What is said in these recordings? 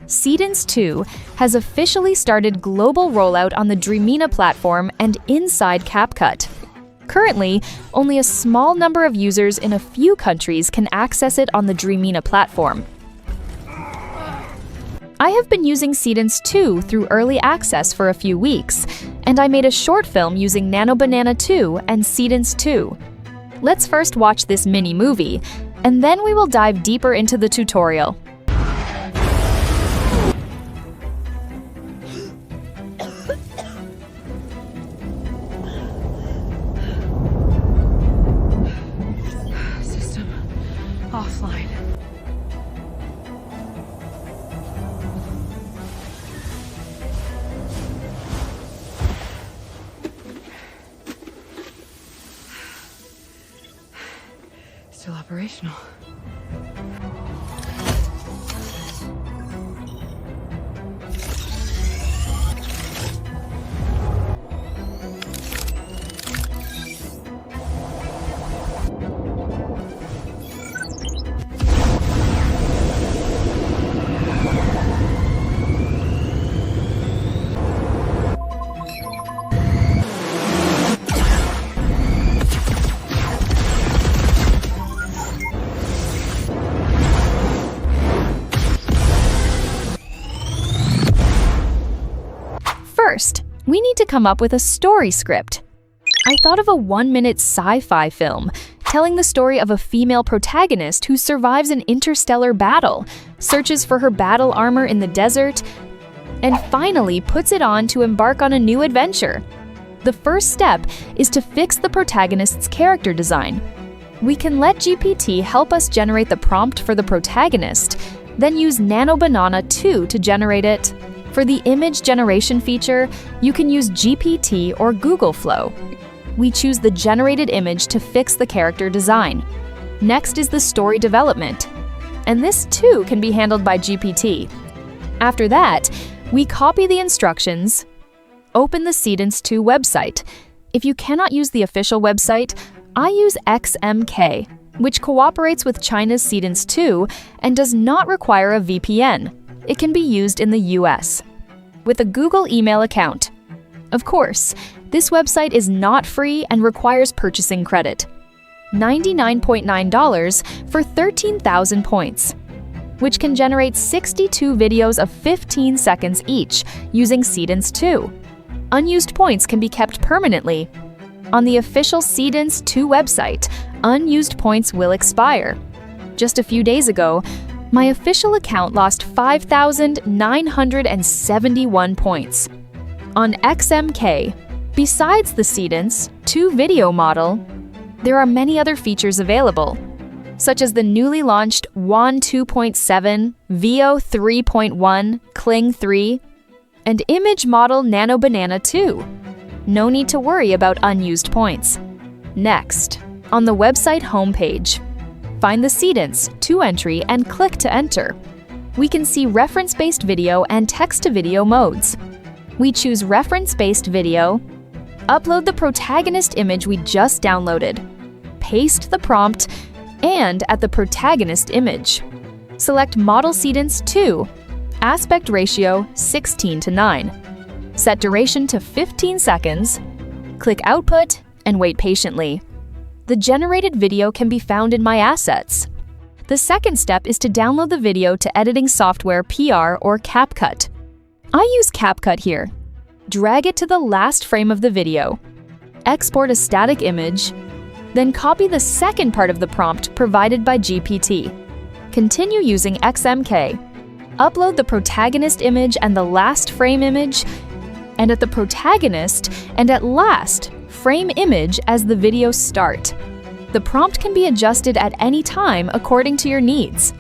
Seedance 2 has officially started global rollout on the NanoBanana platform and inside CapCut. Currently, only a small number of users in a few countries can access it on the NanoBanana platform. I have been using Seedance 2 through early access for a few weeks, and I made a short film using NanoBanana 2 and Seedance 2. Let's first watch this mini movie, and then we will dive deeper into the tutorial. System offline. Still operational. First, we need to come up with a story script. I thought of a 1-minute sci-fi film telling the story of a female protagonist who survives an interstellar battle, searches for her battle armor in the desert, and finally puts it on to embark on a new adventure. The first step is to fix the protagonist's character design. We can let GPT help us generate the prompt for the protagonist, then use NanoBanana 2 to generate it. For the image generation feature, you can use GPT or Google Flow. We choose the generated image to fix the character design. Next is the story development, and this too can be handled by GPT. After that, we copy the instructions, open the Seedance 2 website. If you cannot use the official website, I use XMK, which cooperates with China's Seedance 2 and does not require a VPN. It can be used in the US. With a Google email account. Of course, this website is not free and requires purchasing credit. $99.9 for 13,000 points, which can generate 62 videos of 15 seconds each using Seedance 2. Unused points can be kept permanently. On the official Seedance 2 website, unused points will expire. Just a few days ago, my official account lost 5,971 points. On XMK, besides the Seedance 2 video model, there are many other features available, such as the newly launched WAN 2.7, VO 3.1, Kling 3, and image model NanoBanana 2. No need to worry about unused points. Next, on the website homepage, find the Seedance 2 entry and click to enter. We can see reference-based video and text-to-video modes. We choose reference-based video, upload the protagonist image we just downloaded, paste the prompt, and add the protagonist image. Select Model Seedance 2, aspect ratio 16:9. Set duration to 15 seconds, click Output, and wait patiently. The generated video can be found in My Assets. The second step is to download the video to editing software PR or CapCut. I use CapCut here. Drag it to the last frame of the video. Export a static image, then copy the second part of the prompt provided by GPT. Continue using XMK. Upload the protagonist image and the last frame image, and at the protagonist and at last frame image as the video start. The prompt can be adjusted at any time according to your needs.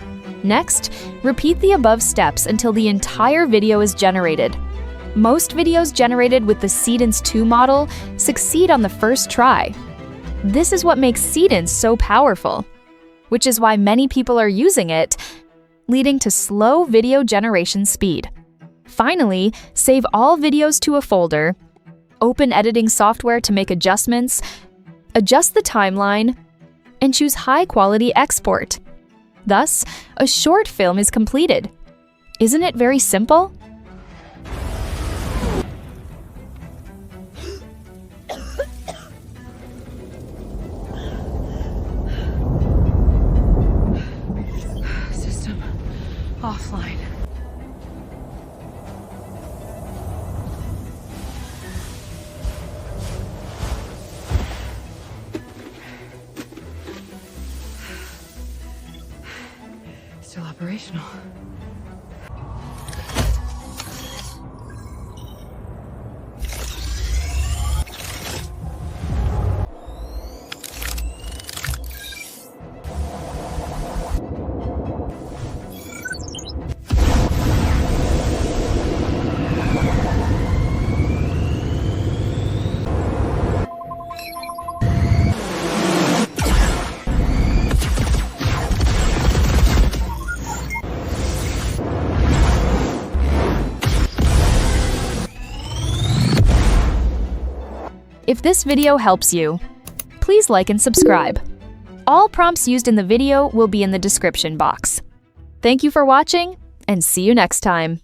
Next, repeat the above steps until the entire video is generated. Most videos generated with the Seedance 2 model succeed on the first try. This is what makes Seedance so powerful, which is why many people are using it, leading to slow video generation speed. Finally, save all videos to a folder, open editing software to make adjustments, adjust the timeline, and choose high-quality export. Thus, a short film is completed. Isn't it very simple? System offline. Still operational. If this video helps you, please like and subscribe. All prompts used in the video will be in the description box. Thank you for watching, and see you next time.